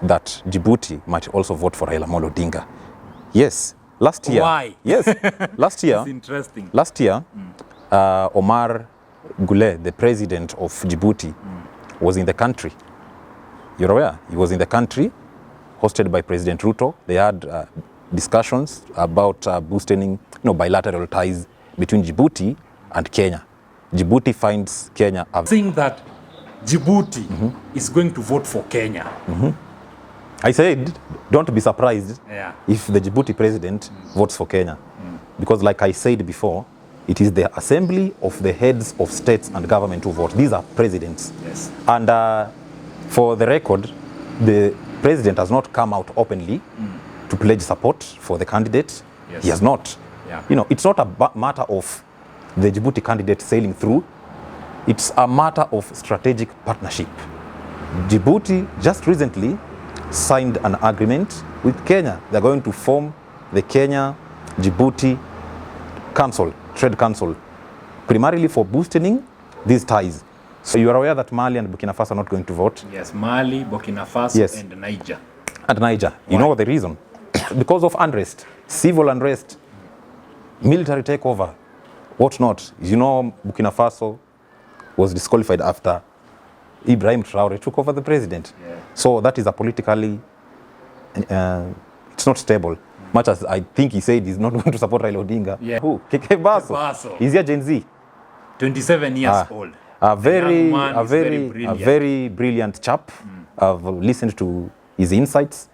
that Djibouti might also vote for Raila Odinga. Yes, last year. Why? Yes, last year. It's interesting. Last year, Omar Gule, the president of Djibouti, was in the country. You're aware? He was in the country, hosted by President Ruto. They had discussions about boosting bilateral ties between Djibouti and Kenya. Djibouti finds Kenya... Saying that Djibouti is going to vote for Kenya. I said, don't be surprised if the Djibouti president votes for Kenya. Because like I said before, it is the assembly of the heads of states and government who vote. These are presidents. Yes. And for the record, the president has not come out openly to pledge support for the candidate. Yes. He has not. Yeah. It's not a matter of the Djibouti candidate sailing through. It's a matter of strategic partnership. Djibouti just recently signed an agreement with Kenya. They're going to form the Kenya-Djibouti Council, Trade Council, primarily for boosting these ties. So you are aware that Mali and Burkina Faso are not going to vote? Yes, Mali, Burkina Faso, and Niger. And Niger. You know the reason? Because of unrest, civil unrest, military takeover, whatnot. You know, Burkina Faso was disqualified after Ibrahim Traore took over the president. Yeah. So that is a politically, it's not stable. Much as I think he said he's not going to support Raila Odinga. Yeah. Who? Keke Baso. He's a Gen Z. 27 years old. A very brilliant chap. I've listened to his insights,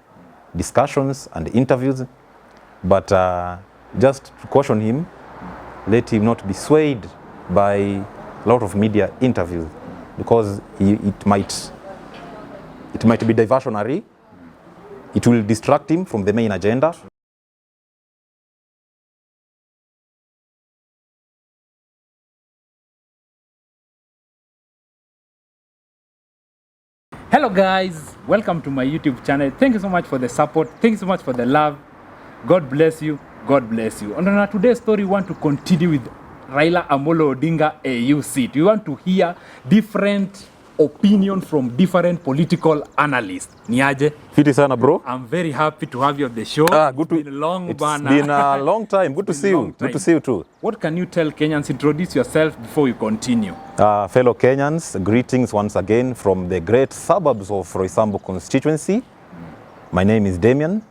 discussions, and interviews. But just to caution him, let him not be swayed by a lot of media interviews, because it might be diversionary. It will distract him from the main agenda. Hello guys, welcome to my YouTube channel. Thank you so much for the support. Thank you so much for the love. God bless you. God bless you. And on our today's story, we want to continue with Raila Odinga AUC. We want to hear different opinion from different political analysts. Niaje? Fiti sana bro. I'm very happy to have you on the show. It's been a long It's been a long time. Good to see you. Good to see you too. What can you tell Kenyans? Introduce yourself before you continue. Fellow Kenyans, greetings once again from the great suburbs of Roysambu constituency. My name is Damian.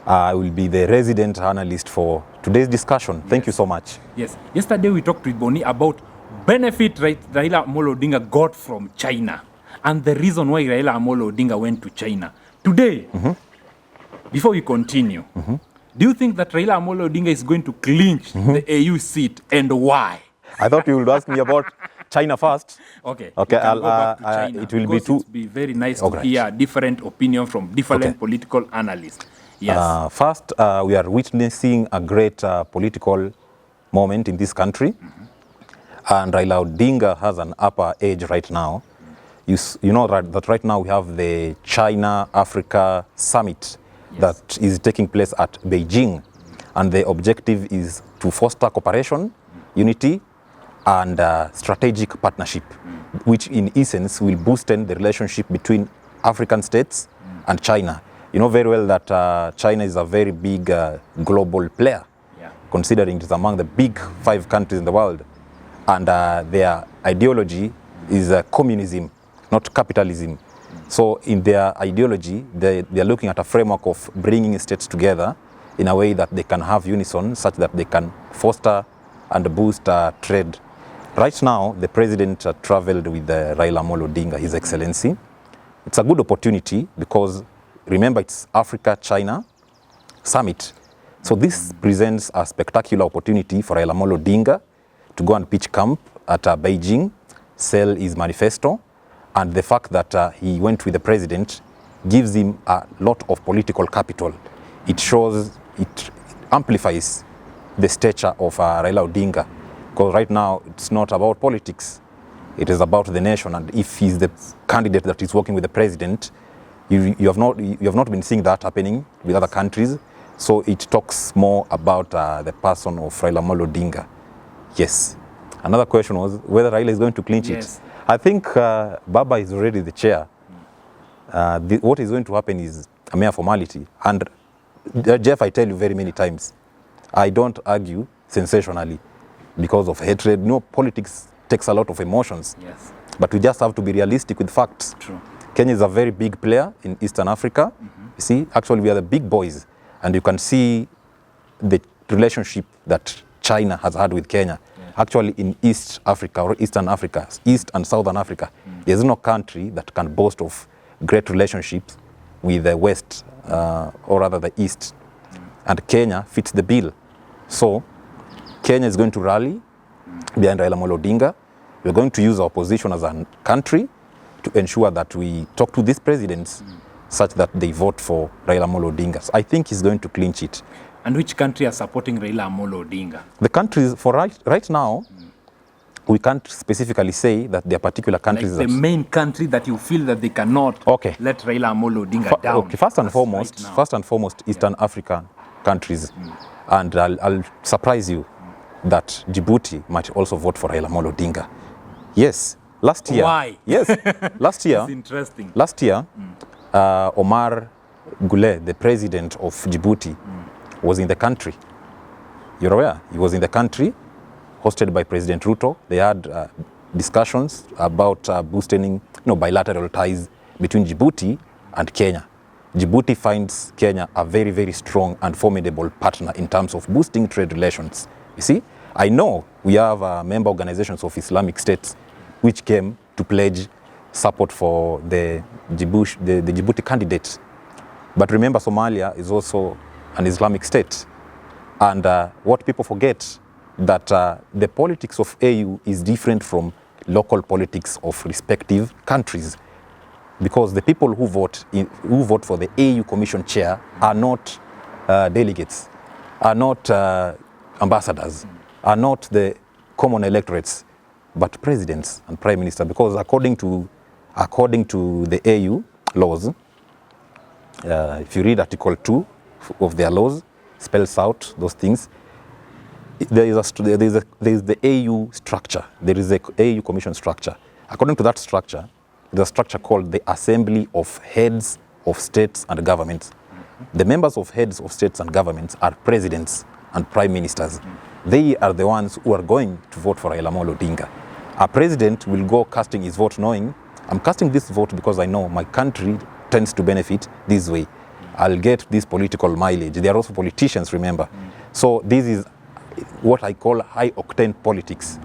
I will be the resident analyst for today's discussion. Thank you so much. Yes. Yesterday we talked with Boni about benefit Raila Odinga got from China and the reason why Raila Odinga went to China. Today, before we continue, do you think that Raila Odinga is going to clinch the AU seat, and why? I thought you would ask me about China first. Okay. It will be very nice to hear different opinion from different political analysts. Yes. First, we are witnessing a great political moment in this country. And Raila Odinga has an upper edge right now. You know that right now we have the China-Africa Summit that is taking place at Beijing. And the objective is to foster cooperation, unity, and strategic partnership, which in essence will boost the relationship between African states and China. You know very well that China is a very big global player, considering it is among the big 5 countries in the world. And their ideology is communism, not capitalism. So in their ideology, they are looking at a framework of bringing states together in a way that they can have unison, such that they can foster and boost trade. Right now, the president traveled with Raila Odinga, His Excellency. It's a good opportunity because, remember, it's Africa-China Summit. So this presents a spectacular opportunity for Raila Odinga to go and pitch camp at Beijing, sell his manifesto, and the fact that he went with the president gives him a lot of political capital. It amplifies the stature of Raila Odinga, because right now it's not about politics, it is about the nation. And if he's the candidate that is working with the president, you have not been seeing that happening with other countries. So it talks more about the person of Raila Odinga. Yes. Another question was whether Raila is going to clinch it. I think Baba is already the chair. what is going to happen is a mere formality. And Jeff, I tell you very many times, I don't argue sensationally because of hatred. No, politics takes a lot of emotions. Yes. But we just have to be realistic with facts. True. Kenya is a very big player in Eastern Africa. You see, actually we are the big boys. And you can see the relationship that China has had with Kenya. Actually in East Africa or Eastern Africa, East and Southern Africa, there's no country that can boast of great relationships with the West, or rather the East. And Kenya fits the bill. So Kenya is going to rally behind Raila Odinga. We're going to use our position as a country to ensure that we talk to these presidents such that they vote for Raila Odinga. So I think he's going to clinch it. And which country are supporting Raila Odinga? The countries, for right now, we can't specifically say that there are particular countries. Like the main country that you feel that they cannot let Raila Odinga down. Okay, first and foremost, Eastern African countries. And I'll surprise you that Djibouti might also vote for Raila Odinga. Yes, last year. Why? Yes, last year. It's interesting. Last year, Omar Goulet, the president of Djibouti, was in the country. You're aware? He was in the country, hosted by President Ruto. They had discussions about boosting bilateral ties between Djibouti and Kenya. Djibouti finds Kenya a very, very strong and formidable partner in terms of boosting trade relations. You see, I know we have member organizations of Islamic states which came to pledge support for the Djibouti candidate. But remember, Somalia is also an Islamic state. And what people forget, that the politics of AU is different from local politics of respective countries. Because the people who vote for the AU Commission chair are not delegates, are not ambassadors, are not the common electorates, but presidents and prime minister. Because according to the AU laws, if you read Article 2 of their laws, spells out those things. There is the AU structure. There is a AU Commission structure. According to that structure, there's a structure called the Assembly of Heads of States and Governments. The members of heads of states and governments are presidents and prime ministers. They are the ones who are going to vote for Raila Odinga. A president will go casting his vote knowing, I'm casting this vote because I know my country tends to benefit this way. I'll get this political mileage. They are also politicians, remember. So this is what I call high octane politics.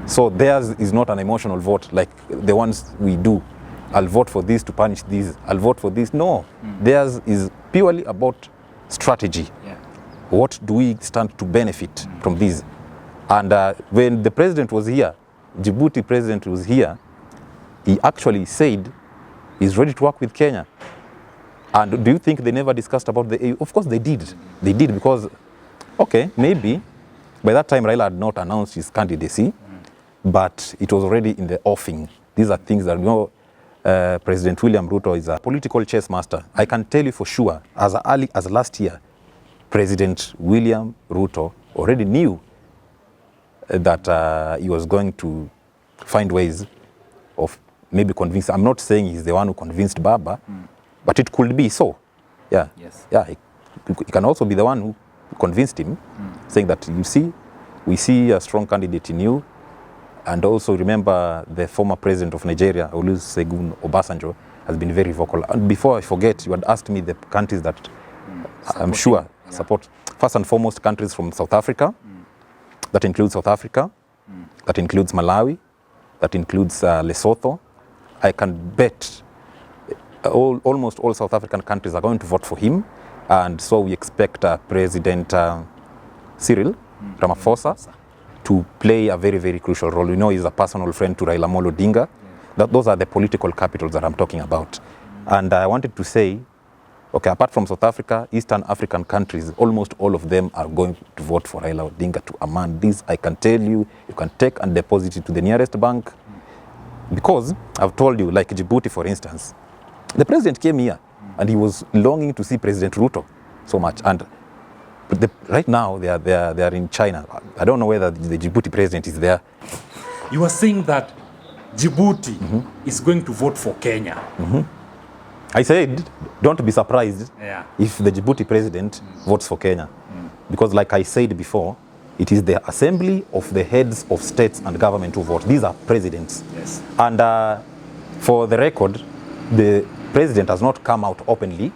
So theirs is not an emotional vote like the ones we do. I'll vote for this to punish this. I'll vote for this. No, theirs is purely about strategy. Yeah. What do we stand to benefit from this? And when the president was here, Djibouti president was here, he actually said he's ready to work with Kenya. And do you think they never discussed about the AU? Of course they did. They did because, okay, maybe by that time Raila had not announced his candidacy, but it was already in the offing. These are things that, President William Ruto is a political chess master. I can tell you for sure, as early as last year, President William Ruto already knew that he was going to find ways of maybe convincing. I'm not saying he's the one who convinced Baba, but it could be so. Yeah. Yes. Yeah. He can also be the one who convinced him, saying that, you see, we see a strong candidate in you. And also remember the former president of Nigeria, Olusegun Obasanjo, has been very vocal. And before I forget, you had asked me the countries that I'm sure support. First and foremost, countries from South Africa. That includes South Africa. That includes Malawi. That includes Lesotho. I can bet almost all South African countries are going to vote for him. And so we expect President Cyril Ramaphosa to play a very, very crucial role. We know he's a personal friend to Raila Odinga. Those are the political capitals that I'm talking about. And I wanted to say, okay, apart from South Africa, Eastern African countries, almost all of them are going to vote for Raila Odinga to amend this. I can tell you, you can take and deposit it to the nearest bank. Because I've told you, like Djibouti, for instance, the president came here and he was longing to see President Ruto so much. And right now, they are in China. I don't know whether the Djibouti president is there. You are saying that Djibouti is going to vote for Kenya. I said, don't be surprised if the Djibouti president votes for Kenya. Because like I said before, it is the assembly of the heads of states and government who vote. These are presidents. Yes. And for the record, the president has not come out openly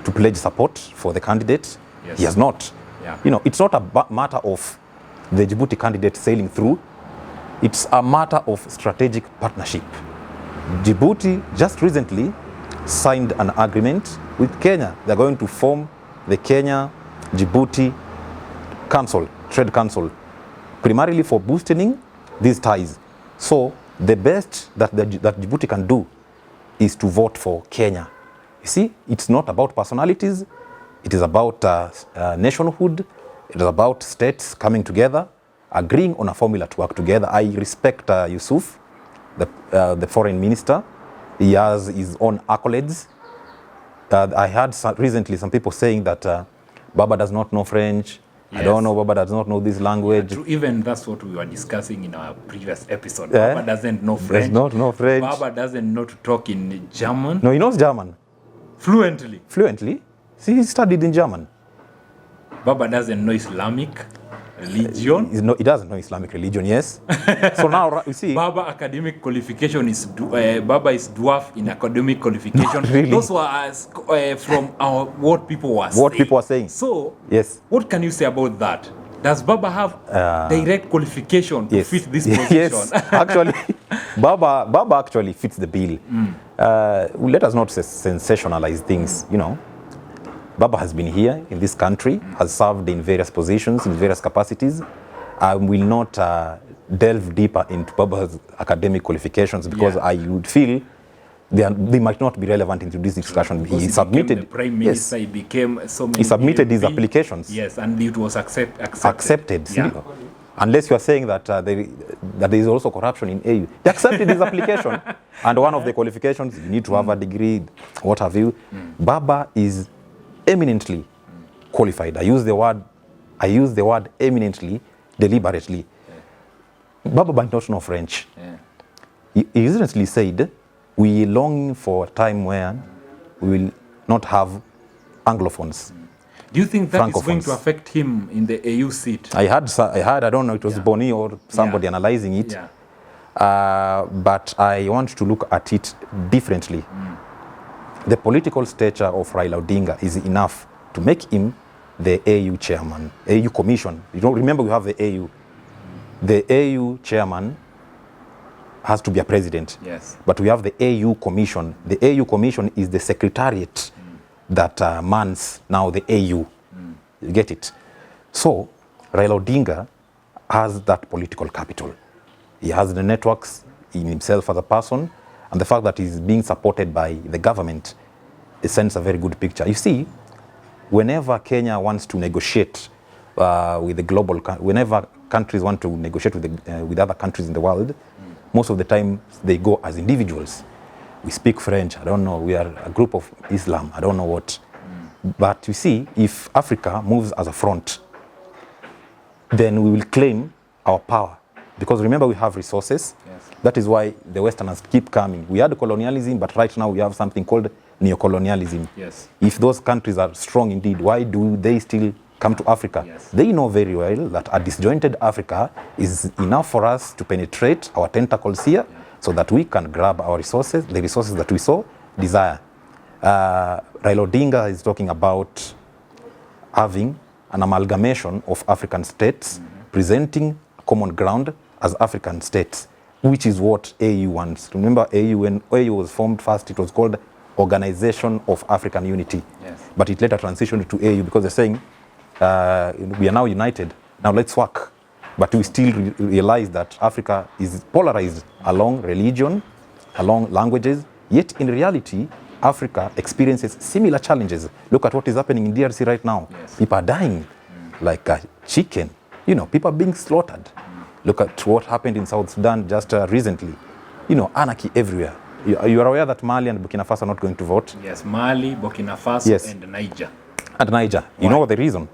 to pledge support for the candidate. Yes. He has not. Yeah. You know, it's not a matter of the Djibouti candidate sailing through. It's a matter of strategic partnership. Djibouti just recently signed an agreement with Kenya. They're going to form the Kenya-Djibouti Council, Trade Council, primarily for boosting these ties. So the best that Djibouti can do is to vote for Kenya. You see, it's not about personalities. It is about nationhood. It is about states coming together, agreeing on a formula to work together. I respect Yusuf, the foreign minister. He has his own accolades. I heard recently some people saying that Baba does not know French. Yes. I don't know, Baba does not know this language. Yeah, even that's what we were discussing in our previous episode. Baba doesn't know French. Does not know French. Baba doesn't know to talk in German. No, he knows German. Fluently. Fluently? See, he studied in German. Baba doesn't know Islamic religion. He doesn't know Islamic religion, yes. So now, you see. Baba academic qualification is, Baba is dwarf in academic qualification. Really? Those were from what people were saying. What people are saying. So, yes. What can you say about that? Does Baba have direct qualification to fit this position? Yes, actually, Baba actually fits the bill. Let us not sensationalize things, you know. Baba has been here in this country, has served in various positions, in various capacities. I will not delve deeper into Baba's academic qualifications because I would feel they might not be relevant into this discussion. He submitted the prime minister. He became so many. He submitted his applications. Yes, and it was accepted. Accepted. Yeah. Unless you are saying that there is also corruption in AU. They accepted his application, and one of the qualifications you need to have a degree, what have you. Baba is eminently qualified. I use the word eminently deliberately. Baba might not know French. He recently said, we long for a time where we will not have Anglophones. Do you think that is going to affect him in the AU seat? I heard, I don't know, it was Boni or somebody analyzing it. But I want to look at it differently. The political stature of Raila Odinga is enough to make him the AU chairman, AU commission. You don't remember we have the AU. The AU chairman has to be a president. Yes. But we have the AU commission. The AU commission is the secretariat that mans now the AU. You get it? So Raila Odinga has that political capital. He has the networks in himself as a person, and the fact that he's being supported by the government, it sends a very good picture. You see, whenever Kenya wants to negotiate with the global, whenever countries want to negotiate with other countries in the world, most of the time they go as individuals. We speak French, I don't know, we are a group of Islam, I don't know what. But you see, if Africa moves as a front, then we will claim our power. Because remember, we have resources. Yes. That is why the Westerners keep coming. We had colonialism, but right now we have something called neocolonialism. Yes. If those countries are strong indeed, why do they still come to Africa? Yes. They They know very well that a disjointed Africa is enough for us to penetrate our tentacles here so that we can grab our resources, the resources that we so desire. Raila Odinga is talking about having an amalgamation of African states, presenting common ground as African states, which is what AU wants. Remember, AU, when AU was formed first, it was called Organization of African Unity. Yes. But it later transitioned to AU because they're saying, we are now united, now let's work. But we still realize that Africa is polarized along religion, along languages, yet in reality, Africa experiences similar challenges. Look at what is happening in DRC right now. Yes. People are dying like a chicken. You know, people are being slaughtered. Look at what happened in South Sudan just recently. You know, anarchy everywhere. You are aware that Mali and Burkina Faso are not going to vote? Yes, Mali, Burkina Faso, and Niger. And Niger. You know the reason?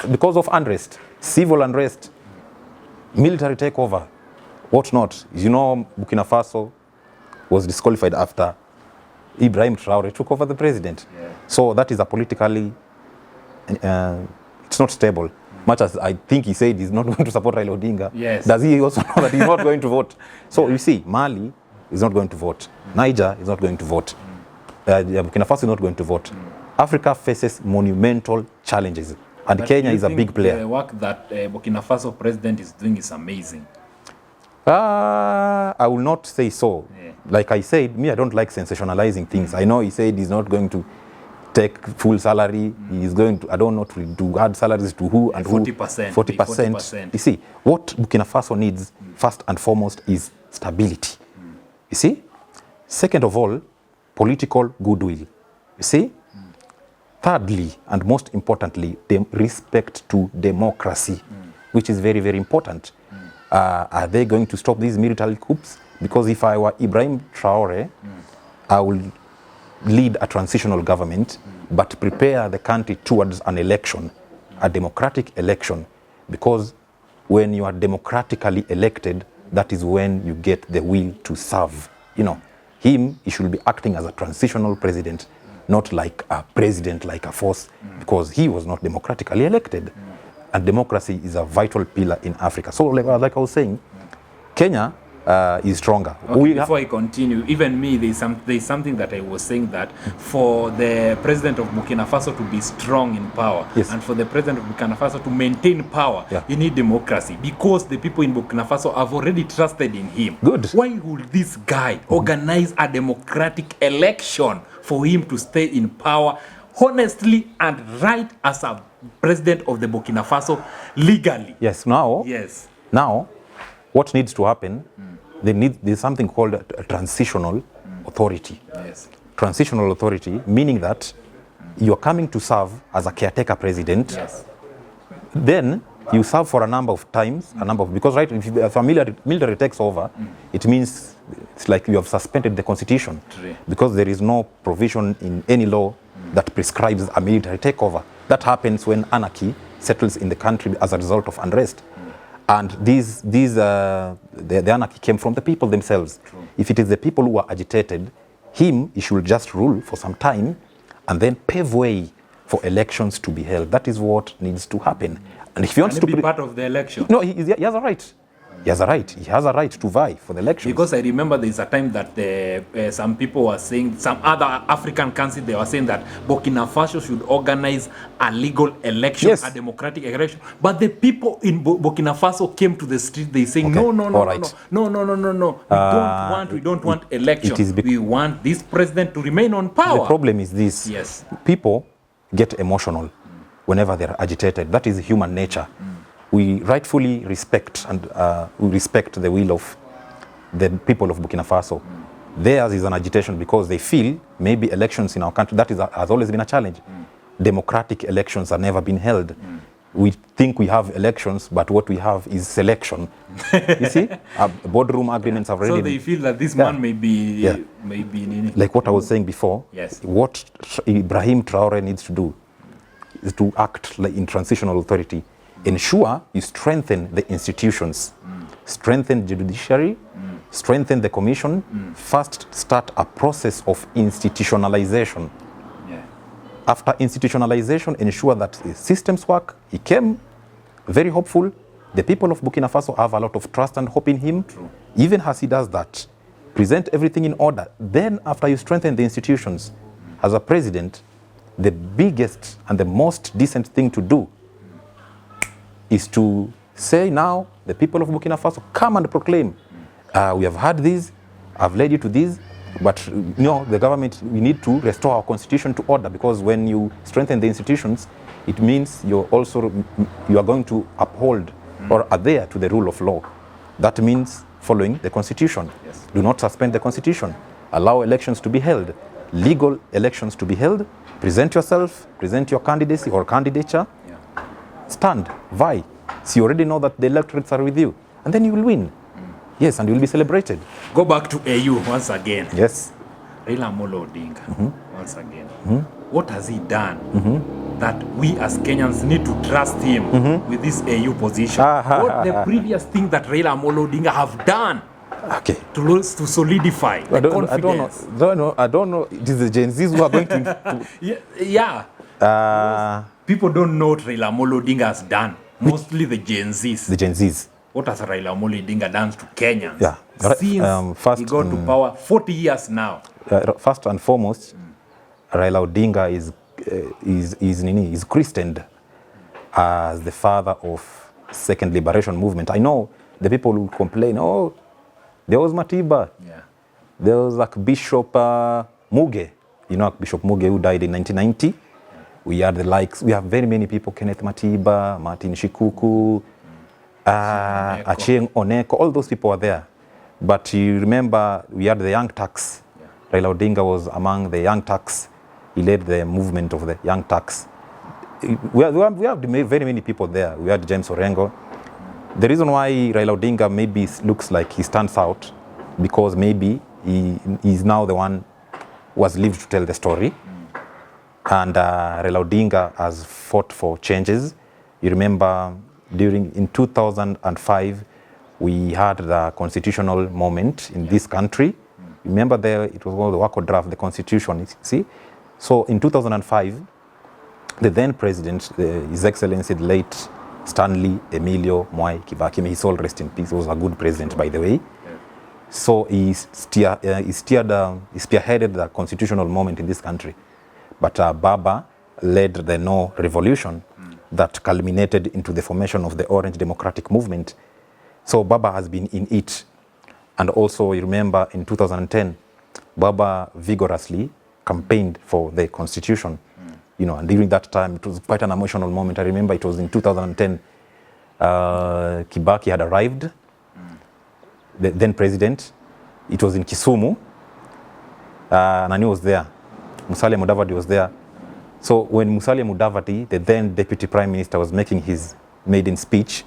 Because of unrest, civil unrest, military takeover, what not. You know, Burkina Faso was disqualified after Ibrahim Traore took over the president. Yeah. So that is a politically, it's not stable. Much as I think he said he's not going to support Raila Odinga, Yes. does he also know that he's not going to vote? So you see, Mali is not going to vote. Niger is not going to vote. Burkina Faso is not going to vote. Africa faces monumental challenges, and But Kenya you is a think big player. The work that Burkina Faso president is doing is amazing. I will not say so. Yeah. Like I said, me, I don't like sensationalizing things. I know he said he's not going to take full salary. He's going to, I don't know, to add salaries to who and 40%, who. 40%. You see, what Burkina Faso needs, first and foremost, is stability. You see? Second of all, political goodwill. You see? Thirdly, and most importantly, respect to democracy, which is very, very important. Are they going to stop these military coups? Because if I were Ibrahim Traore, I will lead a transitional government, but prepare the country towards an election, a democratic election. Because when you are democratically elected, that is when you get the will to serve. You know, he should be acting as a transitional president, not like a president, like a force, because he was not democratically elected. And democracy is a vital pillar in Africa. So like I was saying, Kenya is stronger. Okay, before I continue, even me, there's something that I was saying that for the president of Burkina Faso to be strong in power, yes, and for the president of Burkina Faso to maintain power, yeah, you need democracy, because the people in Burkina Faso have already trusted in him. Good. Why would this guy organize a democratic election for him to stay in power honestly and right as a president of the Burkina Faso legally? Yes, now, Yes. Now, what needs to happen, there's something called a transitional authority. Yes. Transitional authority, meaning that you're coming to serve as a caretaker president. Yes. Then you serve for a number of times, because right, if a military takes over, it means it's like you have suspended the constitution. True. Because there is no provision in any law that prescribes a military takeover. That happens when anarchy settles in the country as a result of unrest. And the anarchy came from the people themselves. True. If it is the people who are agitated, he should just rule for some time and then pave way for elections to be held. That is what needs to happen. And if he wants to be part of the election. No, he has a right. He has a right. He has a right to vie for the election. Because I remember there's a time that some people were saying, some other African countries, they were saying that Burkina Faso should organize a legal election, yes, a democratic election. But the people in Burkina Faso came to the street, they saying, okay, no. right. We don't want election. We want this president to remain on power. The problem is this. Yes. People get emotional whenever they're agitated. That is human nature. We rightfully respect we respect the will of the people of Burkina Faso. Theirs is an agitation because they feel maybe elections in our country, has always been a challenge. Democratic elections have never been held. We think we have elections, but what we have is selection. You see, boardroom agreements have already. So they feel that this man may be like what I was saying before. Yes. What Ibrahim Traore needs to do is to act like in transitional authority. Ensure you strengthen the institutions, strengthen the judiciary, strengthen the commission. First, start a process of institutionalization. Yeah. After institutionalization, ensure that the systems work. He came very hopeful. The people of Burkina Faso have a lot of trust and hope in him. True. Even as he does that, present everything in order. Then, after you strengthen the institutions, as a president, the biggest and the most decent thing to do is to say now, the people of Burkina Faso, come and proclaim, we have had this, I've led you to this, but the government, we need to restore our constitution to order, because when you strengthen the institutions, it means you are going to uphold or adhere to the rule of law. That means following the constitution. Yes. Do not suspend the constitution. Allow elections to be held, legal elections to be held. Present yourself, present your candidacy or candidature. Stand, vie. So you already know that the electorates are with you. And then you will win. Yes, and you will be celebrated. Go back to AU once again. Yes. Raila Odinga, once again. What has he done that we as Kenyans need to trust him with this AU position? What the previous thing that Raila Odinga have done Okay. to solidify the confidence? I don't know. It is the Gen Zs who are going to yeah. People don't know what Raila Amolo Odinga has done. Mostly the Gen Zs. The Gen Zs. What has Raila Amolo Odinga done to Kenyans? Yeah. Since First, he got to power, 40 years now. First and foremost, Raila Odinga is christened as the father of second liberation movement. I know the people who complain, oh, there was Matiba. Yeah. There was like Bishop Muge. You know Bishop Muge who died in 1990. We had the likes. We have very many people, Kenneth Matiba, Martin Shikuku, Achieng Oneko, all those people are there. But you remember we had the Young Turks. Yeah. Raila Odinga was among the Young Turks. He led the movement of the Young Turks. We have very many people there. We had James Orengo. The reason why Raila Odinga maybe looks like he stands out, because maybe he is now the one who has lived to tell the story. And Raila Odinga has fought for changes. You remember in 2005, we had the constitutional moment in this country. Remember there, it was called the Wako draft, the constitution, see? So in 2005, the then president, His Excellency, the late Stanley Emilio Mwai Kibaki, may his soul rest in peace, was a good president, by the way. So he spearheaded the constitutional moment in this country. But Baba led the No Revolution that culminated into the formation of the Orange Democratic Movement. So Baba has been in it. And also, you remember in 2010, Baba vigorously campaigned for the constitution. You know, and during that time, it was quite an emotional moment. I remember it was in 2010, Kibaki had arrived, the then president. It was in Kisumu, and I was there. Musalia Mudavadi was there. So when Musalia Mudavadi, the then deputy prime minister, was making his maiden speech,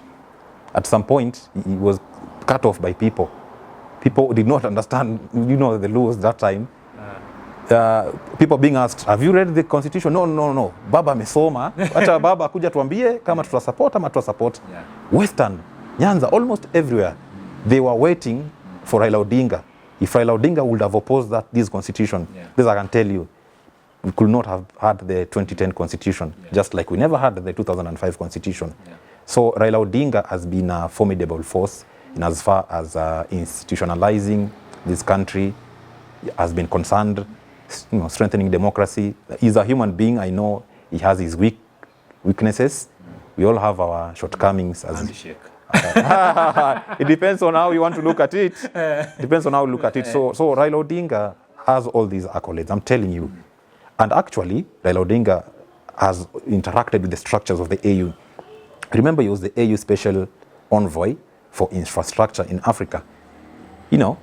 at some point, he was cut off by people. People did not understand, you know, the laws that time. People being asked, have you read the constitution? No. Baba amesoma. Acha Baba kuja tuambie kama tutasupport ama tutasupport. Western, Nyanza, almost everywhere, they were waiting for Raila Odinga. If Raila Odinga would have opposed this constitution, this I can tell you, we could not have had the 2010 constitution, just like we never had the 2005 constitution. So Raila Odinga has been a formidable force in as far as institutionalizing this country has been concerned, you know, strengthening democracy. He's a human being. I know he has his weaknesses. We all have our shortcomings. It depends on how you want to look at it. Depends on how you look at it. So Raila Odinga has all these accolades, I'm telling you. And actually, Raila Odinga has interacted with the structures of the AU. Remember, he was the AU Special Envoy for Infrastructure in Africa. You know,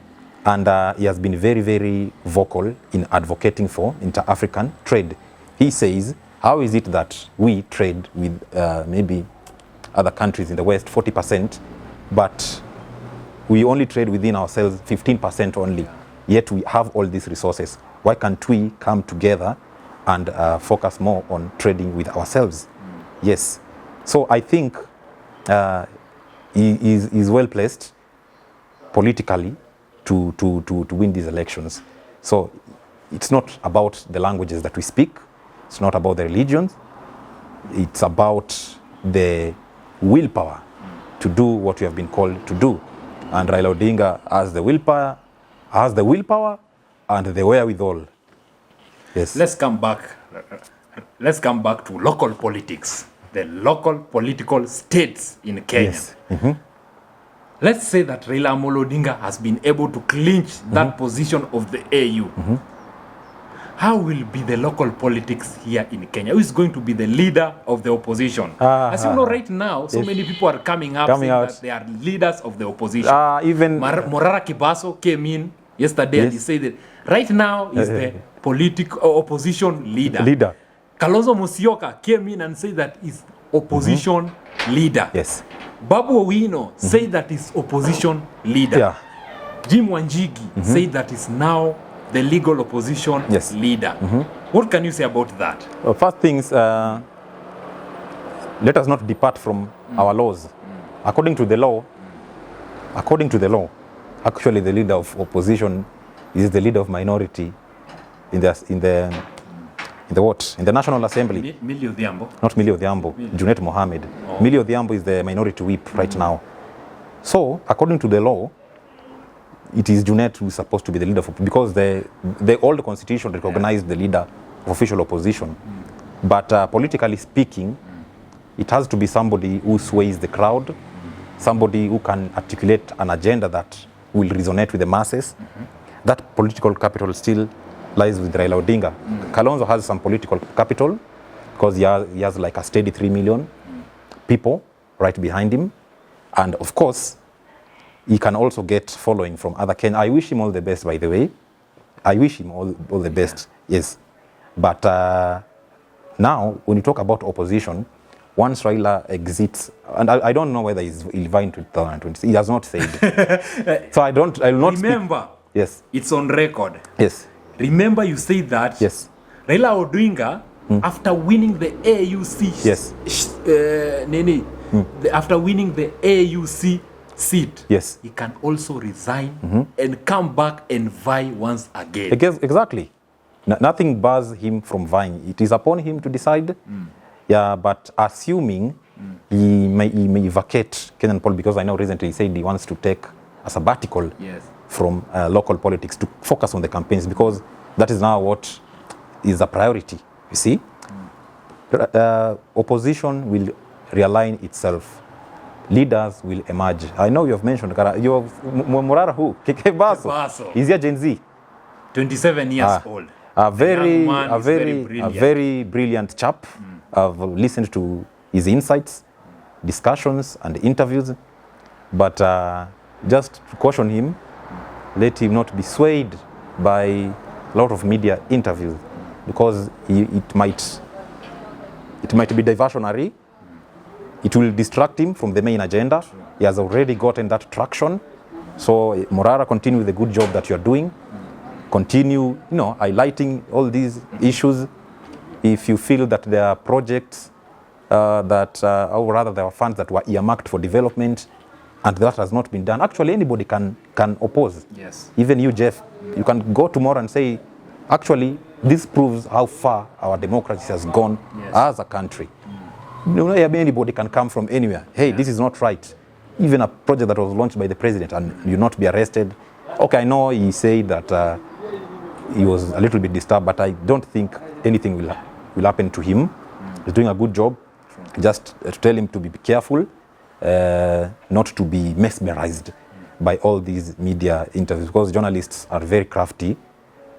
and he has been very, very vocal in advocating for inter-African trade. He says, how is it that we trade with maybe other countries in the West, 40%, but we only trade within ourselves 15% only, yet we have all these resources? Why can't we come together and focus more on trading with ourselves? Yes. So I think he is well placed politically to win these elections. So it's not about the languages that we speak. It's not about the religions. It's about the willpower to do what we have been called to do. And Raila Odinga has the willpower, and the wherewithal. Yes. Let's come back to local politics, the local political states in Kenya. Yes. Mm-hmm. Let's say that Raila Amolo Odinga has been able to clinch that position of the AU. How will be the local politics here in Kenya? Who is going to be the leader of the opposition? As you know, right now, so many people are coming out saying that they are leaders of the opposition. Even Morara Kibaso came in yesterday and he said that right now is the opposition leader. Kalonzo Musoka came in and said that he's opposition leader. Yes. Babu Owino said that he's opposition leader. Yeah. Jim Wanjigi said that he's now the legal opposition leader. What can you say about that? Well, first things, let us not depart from our laws. According to the law, Actually, the leader of opposition is the leader of minority in the what? In the National Assembly. Millie Odhiambo. Not Millie Odhiambo, Junet Mohammed. Oh. Millie Odhiambo is the minority whip right now. So, according to the law, it is Junet who is supposed to be the leader because the old constitution recognized the leader of official opposition. But politically speaking, it has to be somebody who sways the crowd, somebody who can articulate an agenda that will resonate with the masses. That political capital still lies with Raila Odinga. Kalonzo has some political capital because he has like a steady 3 million people right behind him. And of course, he can also get following from other Kenyans. I wish him all the best, by the way. I wish him all the best, yes. But now, when you talk about opposition, once Raila exits, and I don't know whether he'll vie in 2020. He has not said. So I will not remember. Speak. Yes. It's on record. Yes. Remember you said that. Yes. Raila Odinga, after winning the AUC. Yes. After winning the AUC seat. Yes. He can also resign and come back and vie once again. Exactly. Nothing bars him from vying. It is upon him to decide. Yeah, but assuming he may vacate Kenyan politics, because I know recently he said he wants to take a sabbatical from local politics to focus on the campaigns, because that is now what is a priority, you see. Opposition will realign itself. Leaders will emerge. I know you have mentioned, you have Murara who? Keke Baso. Is he a Gen Z? 27 years old. A very brilliant chap. I've listened to his insights, discussions, and interviews. But just to caution him, let him not be swayed by a lot of media interviews, because it might be diversionary. It will distract him from the main agenda. He has already gotten that traction. So Morara, continue with the good job that you're doing. Continue, highlighting all these issues. If you feel that there are projects or rather there are funds that were earmarked for development and that has not been done, actually anybody can oppose. Yes. Even you, Jeff, you can go tomorrow and say, actually, this proves how far our democracy has gone as a country. Anybody can come from anywhere. Hey, this is not right. Even a project that was launched by the president and you not be arrested. Okay, I know he said that he was a little bit disturbed, but I don't think anything will happen to him. He's doing a good job. Just to tell him to be careful, not to be mesmerized by all these media interviews, because journalists are very crafty,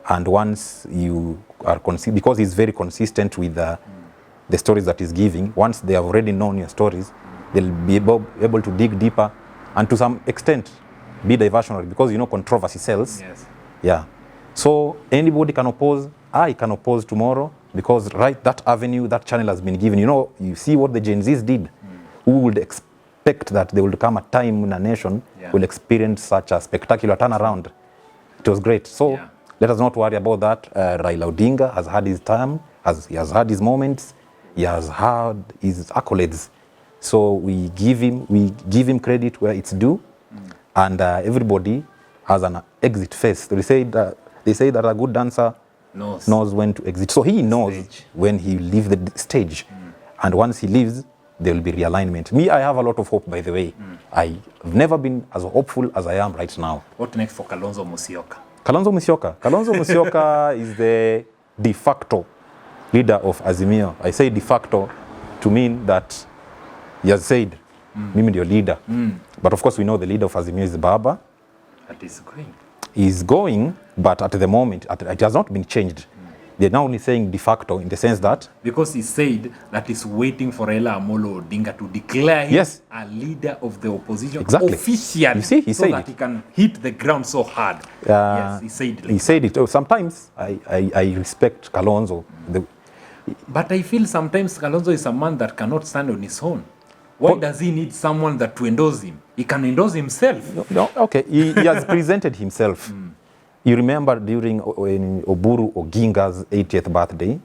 and once you are because he's very consistent with the stories that he's giving, once they have already known your stories, they'll be able to dig deeper and to some extent be diversionary, because controversy sells. Yes. Yeah. So anybody can oppose. I can oppose tomorrow, because that avenue, that channel has been given. You see what the Gen Zs did. Who would expect that there will come a time in a nation will experience such a spectacular turnaround? It was great. So let us not worry about that. Raila Odinga has had his time, he has had his moments, he has had his accolades. So we give him credit where it's due, and everybody has an exit phase. They say that a good dancer knows when to exit. So he knows when he leaves the stage, and once he leaves, there will be realignment. Me, I have a lot of hope, by the way. I've never been as hopeful as I am right now. What next for Kalonzo Musoka? Kalonzo Musoka is the de facto leader of Azimio. I say de facto to mean that he has said, Mimi ndio leader. But of course we know the leader of Azimio is Baba. That is going. He's going, but at the moment, it has not been changed. They're now only saying de facto in the sense that... Because he said that he's waiting for Raila Odinga to declare him a leader of the opposition officially. You see, he said that he can hit the ground so hard. Yes, he said it. He said it. Oh, sometimes I respect Kalonzo. But I feel sometimes Kalonzo is a man that cannot stand on his own. Why does he need someone that to endorse him? He can endorse himself. No, okay. He has presented himself. You remember during Oburu Oginga's 80th birthday,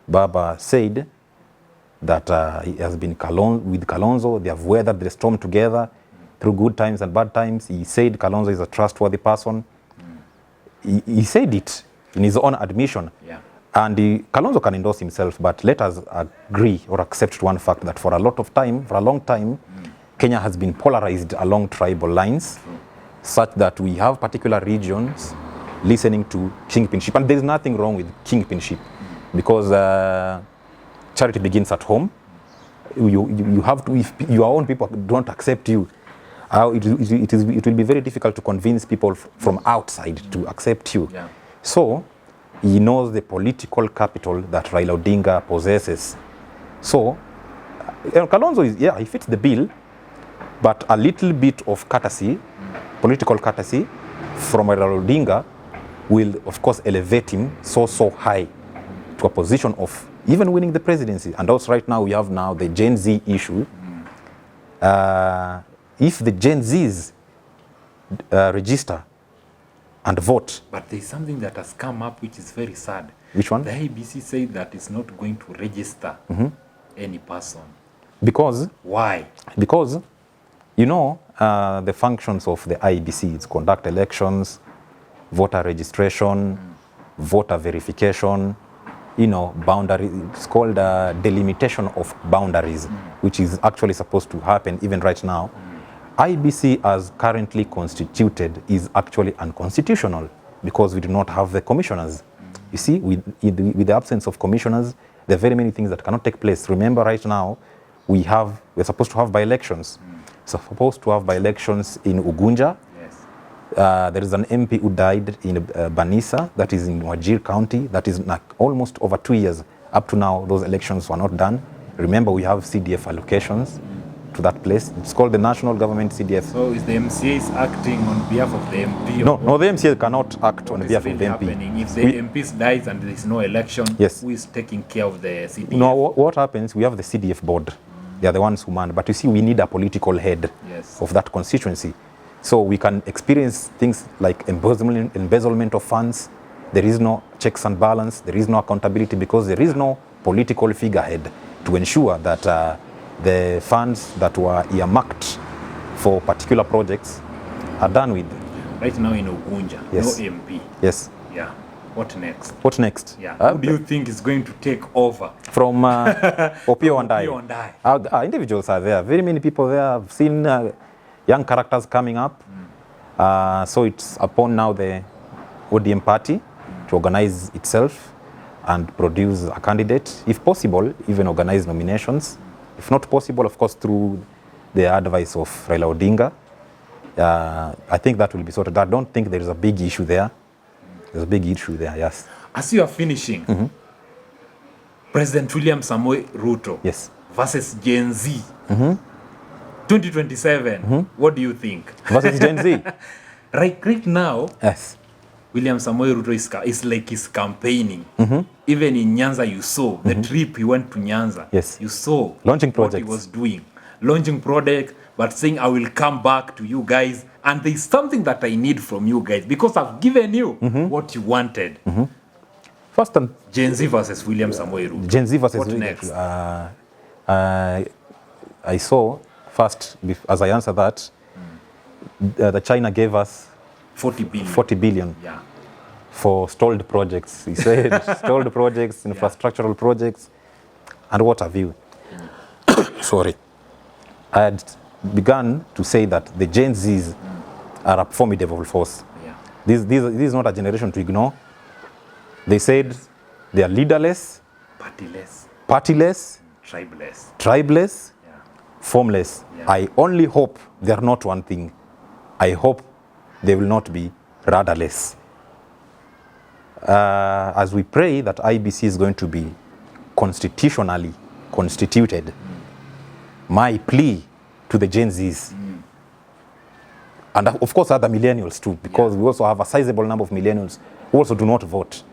Baba said that he has been with Kalonzo. They have weathered the storm together. through good times and bad times. He said Kalonzo is a trustworthy person. He said it in his own admission. Yeah. And Kalonzo can endorse himself, but let us agree or accept one fact that for a long time, Kenya has been polarized along tribal lines, such that we have particular regions listening to kingpinship. And there's nothing wrong with kingpinship, because charity begins at home. You have to, if your own people don't accept you, it will be very difficult to convince people from outside to accept you. Yeah. So he knows the political capital that Raila Odinga possesses. So Kalonzo he fits the bill, but a little bit of courtesy, political courtesy from Raila Odinga will of course elevate him so high to a position of even winning the presidency. And also right now we have the Gen Z issue. If the Gen Zs register and vote. But there's something that has come up which is very sad. Which one? The IBC said that it's not going to register any person. Because? Why? Because, the functions of the IBC is conduct elections, voter registration, voter verification, boundary. It's called delimitation of boundaries, which is actually supposed to happen even right now. IBC as currently constituted is actually unconstitutional because we do not have the commissioners. You see, with the absence of commissioners, there are very many things that cannot take place. Remember right now, we're supposed to have by-elections. So supposed to have by-elections in Ugunja. Yes. There is an MP who died in Banisa, that is in Wajir County, that is almost over 2 years. Up to now, those elections were not done. Remember, we have CDF allocations to that place. It's called the National Government CDF. So is the MCA acting on behalf of the MP? No, the MCA cannot act on behalf of the MP. Happening? If the MP dies and there is no election, yes, who is taking care of the CDF? No, what happens, we have the CDF board. They are the ones who man. But you see, we need a political head of that constituency. So we can experience things like embezzlement of funds. There is no checks and balance. There is no accountability because there is no political figurehead to ensure that the funds that were earmarked for particular projects are done with. Right now in Ugunja, yes, no MP. Yes. Yeah. What next? What next? Yeah. Who do you think is going to take over? From Opio and I. Opio and I. Our individuals are there. Very many people there. I've seen young characters coming up. So it's upon now the ODM party to organize itself and produce a candidate. If possible, even organize nominations. If not possible, of course, through the advice of Raila Odinga. I think that will be sorted. I don't think there is a big issue there. There's a big issue there, yes. As you are finishing, President William Samoei Ruto versus Gen Z, 2027, what do you think? Versus Gen Z? Right now, yes, William Samoei Ruto is like he's campaigning. Even in Nyanza, you saw the trip he went to Nyanza. Yes. You saw launching projects. What he was doing. Launching projects, but saying, I will come back to you guys. And there's something that I need from you guys because I've given you what you wanted. First, Gen Z versus William Samoei Ruto. Gen Z versus what next? I saw first, as I answer that, the China gave us 40 billion. 40 billion for stalled projects. He said stalled projects, infrastructural projects, and what have you. Sorry. I had begun to say that the Gen Zs are a formidable force. This is not a generation to ignore. They said they are leaderless, partyless, tribeless, formless. I only hope they are not one thing. I hope they will not be rudderless. As we pray that IBC is going to be constitutionally constituted, my plea to the Gen Zs, and of course other millennials too, because we also have a sizable number of millennials who also do not vote.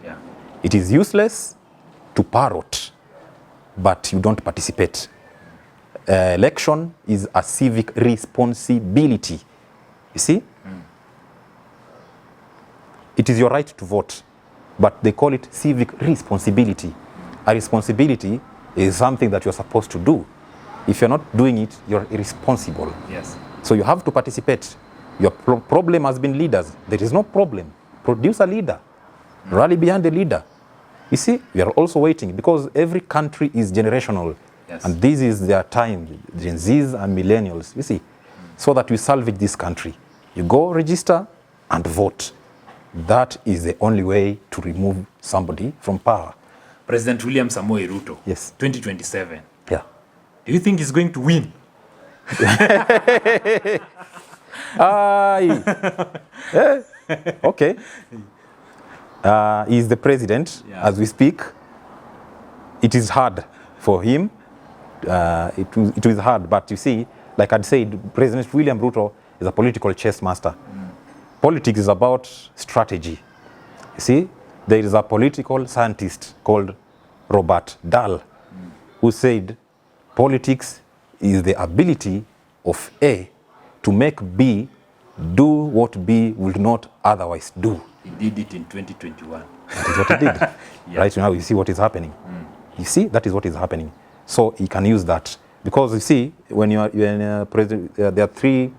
It is useless to parrot, but you don't participate. Election is a civic responsibility. You see? It is your right to vote, but they call it civic responsibility. A responsibility is something that you're supposed to do. If you're not doing it, you're irresponsible. So you have to participate. Your problem has been leaders. There is no problem. Produce a leader. Rally behind the leader. You see, we are also waiting because every country is generational. Yes. And this is their time, Gen Zs and millennials, you see, so that we salvage this country. You go register and vote. That is the only way to remove somebody from power. President William Samoei Ruto, Yes. 2027. Yeah. Do you think he's going to win? Okay. He's the president as we speak. It is hard for him. It is hard, but you see, like I'd said, President William Ruto is a political chess master. Politics is about strategy. You see, there is a political scientist called Robert Dahl who said politics is the ability of A to make B do what B would not otherwise do. He did it in 2021. That is what he did. Yeah. Right now, you see what is happening. You see, that is what is happening. So he can use that. Because you see, when you are president, there are three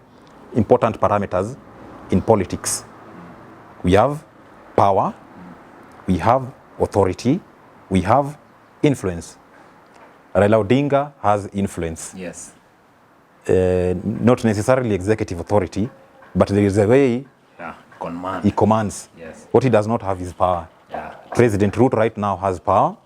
important parameters in politics. We have power, we have authority, we have influence. Raila Odinga has influence. Yes. Not necessarily executive authority, but there is a way he commands. Yes. What he does not have is power. Yeah. President Ruto right now has power,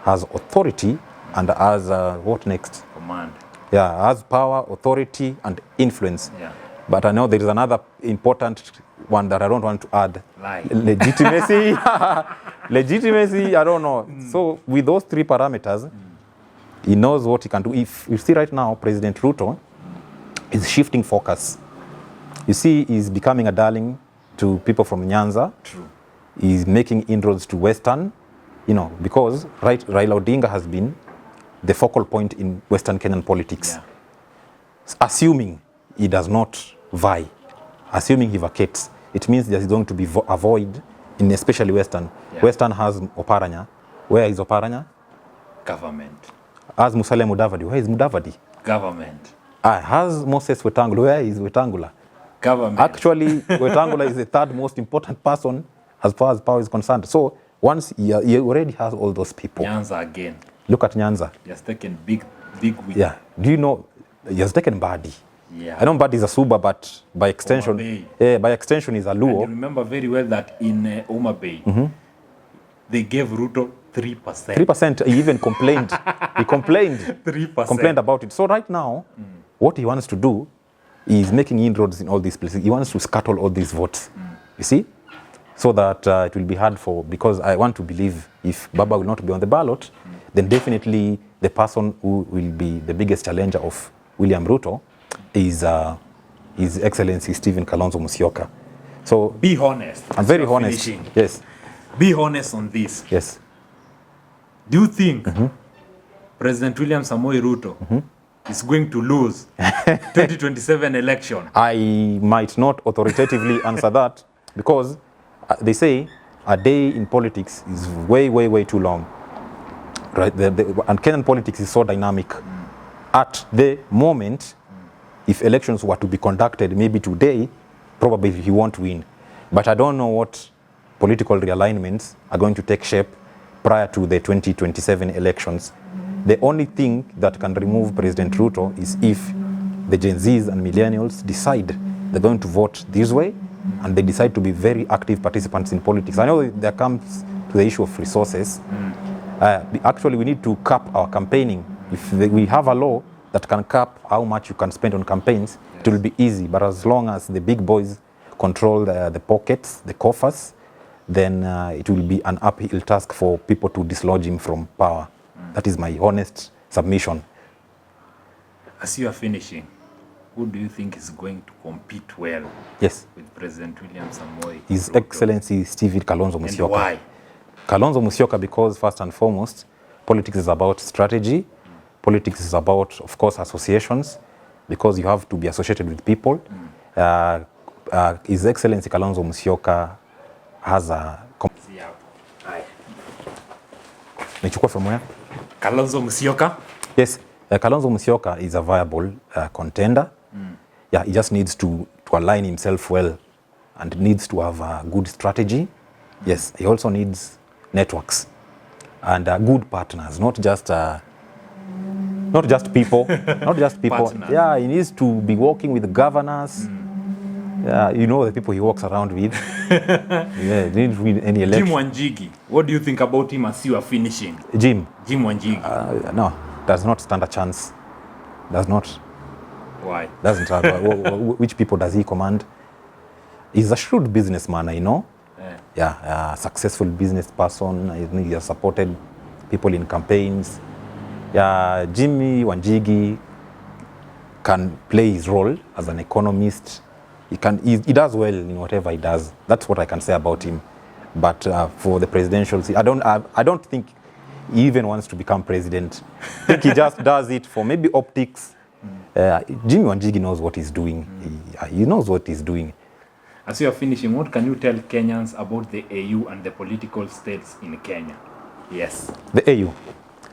has authority, and has what next? Command. Yeah, has power, authority, and influence. Yeah. But I know there is another important one that I don't want to add. Lie. Legitimacy. Legitimacy, I don't know. So with those three parameters, he knows what he can do. If you see right now, President Ruto is shifting focus. You see, he's becoming a darling to people from Nyanza. True. He's making inroads to Western, because Raila Odinga has been the focal point in Western Kenyan politics. Yeah. Assuming he does not vie, assuming he vacates, it means there's going to be a void in especially Western. Yeah. Western has Oparanya. Where is Oparanya? Government. Has Musalia Mudavadi. Where is Mudavadi? Government. Has Moses Wetangula. Where is Wetangula? Government. Actually, Wetangula is the third most important person as far as power is concerned. So once he already has all those people. Nyanza again. Look at Nyanza. He has taken big win. Yeah. Do you know he has taken Mbadi? Yeah. I know Mbadi is a Suba, but by extension, by extension is a Luo. And you remember very well that in Oma Bay, they gave Ruto 3%. 3%. He even complained. He complained. 3%. Complained about it. So right now, what he wants to do is making inroads in all these places. He wants to scuttle all these votes. You see? So that it will be hard because I want to believe if Baba will not be on the ballot, then definitely the person who will be the biggest challenger of William Ruto is His Excellency Stephen Kalonzo Musoka. So be honest. I'm very honest. Finishing. Yes. Be honest on this. Yes. Do you think President William Samoei Ruto is going to lose 2027 election? I might not authoritatively answer that because they say a day in politics is way, way, way too long. Right? And Kenyan politics is so dynamic. At the moment, if elections were to be conducted maybe today, probably he won't win. But I don't know what political realignments are going to take shape prior to the 2027 elections. The only thing that can remove President Ruto is if the Gen Zs and millennials decide they're going to vote this way and they decide to be very active participants in politics. I know there comes to the issue of resources. Actually, we need to cap our campaigning. If we have a law that can cap how much you can spend on campaigns, it will be easy. But as long as the big boys control the pockets, the coffers, then it will be an uphill task for people to dislodge him from power. That is my honest submission. As you are finishing, who do you think is going to compete well Yes. with President William Samoei His Ruto? Excellency Stephen Kalonzo Musoka. And why? Kalonzo Musoka because first and foremost, politics is about strategy. Politics is about, of course, associations because you have to be associated with people. His Excellency Kalonzo Musoka has a... Nichukua from where? Kalonzo Musoka? Yes, Kalonzo Musoka is a viable contender. Yeah, he just needs to align himself well and needs to have a good strategy. Yes, he also needs networks and good partners, not just people, not just people. Partners. Yeah, he needs to be working with governors. Yeah, you know the people he walks around with. Yeah, he didn't win any election. Jim Wanjigi, what do you think about him as you are finishing? Jim Wanjigi. no, does not stand a chance. Does not. Why? Doesn't which people does he command? He's a shrewd businessman, I know. Yeah, a successful business person. He has supported people in campaigns. Yeah, Jimmy Wanjigi can play his role as an economist. He does well in whatever he does. That's what I can say about him. But for the presidential seat, I don't think he even wants to become president. I think he just does it for maybe optics. Jimmy Wanjigi knows what he's doing. He knows what he's doing. As you are finishing, what can you tell Kenyans about the AU and the political states in Kenya? Yes. The AU.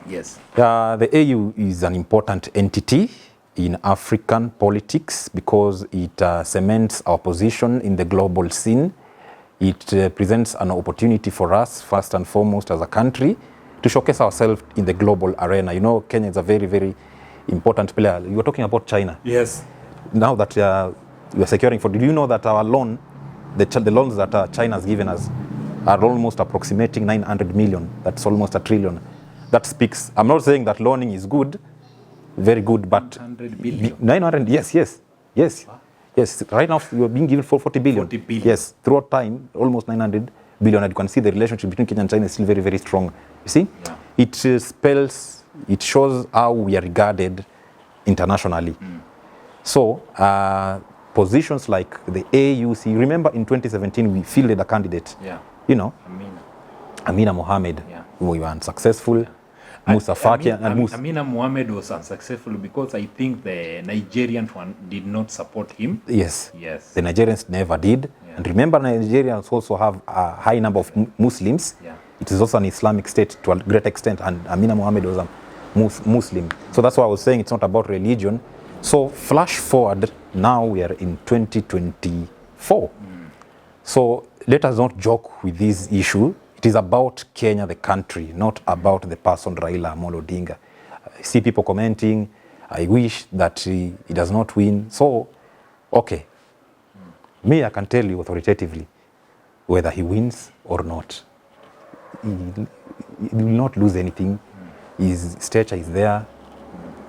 Yes. The AU is an important entity in African politics because it cements our position in the global scene. It presents an opportunity for us, first and foremost as a country, to showcase ourselves in the global arena. You know, Kenya is a very, very important player. You were talking about China. Yes. Now that we are securing for, do you know that our loan, the loans that China has given us are almost approximating 900 million. That's almost $1 trillion. That speaks, I'm not saying that loaning is good, very good, but 900 billion. 900, yes. Wow. Yes, right now you are being given for 40 billion. 40 billion. Yes, throughout time, almost 900 billion. And you can see the relationship between Kenya and China is still very, very strong. You see? Yeah. It shows how we are regarded internationally. So, positions like the AUC, remember in 2017 we fielded a candidate, you know, Amina Mohamed, we were unsuccessful. Yeah. Musa Faki and Musa. Amina Mohamed was unsuccessful because I think the Nigerian one did not support him. Yes. The Nigerians never did. Yeah. And remember, Nigerians also have a high number of Muslims. Yeah. It is also an Islamic state to a great extent, and Amina Mohamed was a Muslim. So that's why I was saying it's not about religion. So flash forward, now we are in 2024. So let us not joke with this issue. It is about Kenya, the country, not about the person Raila Odinga. I see people commenting, I wish that he does not win. So, okay. Me, I can tell you authoritatively whether he wins or not. He will not lose anything. His stature is there.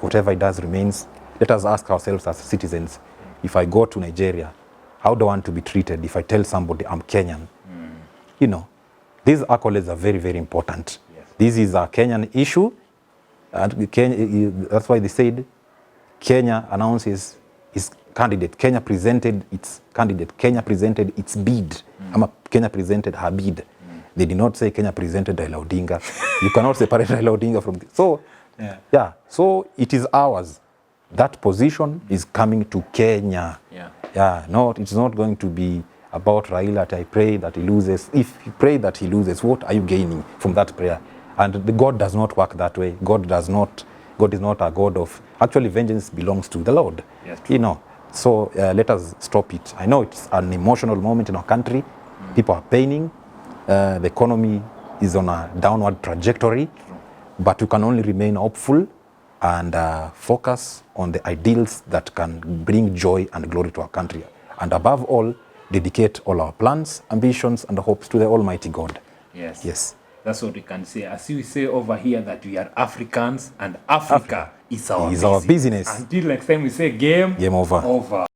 Whatever he does remains. Let us ask ourselves as citizens, if I go to Nigeria, how do I want to be treated if I tell somebody I'm Kenyan? You know, these accolades are very, very important. Yes. This is a Kenyan issue. And Kenya, that's why they said Kenya announces its candidate. Kenya presented its candidate. Kenya presented its bid. Kenya presented her bid. They did not say Kenya presented Raila Odinga. You cannot separate Raila Odinga from this. So, so it is ours. That position is coming to Kenya. It's not going to be about Raila. I pray that he loses. If you pray that he loses, what are you gaining from that prayer? And God does not work that way. God is not a God of, actually vengeance belongs to the Lord. Yes, you know, so let us stop it. I know it's an emotional moment in our country. People are paining. The economy is on a downward trajectory, but we can only remain hopeful and focus on the ideals that can bring joy and glory to our country. And above all, dedicate all our plans, ambitions, and hopes to the Almighty God. Yes. That's what we can say. As we say over here that we are Africans and Africa is our business. Until next time we say game over.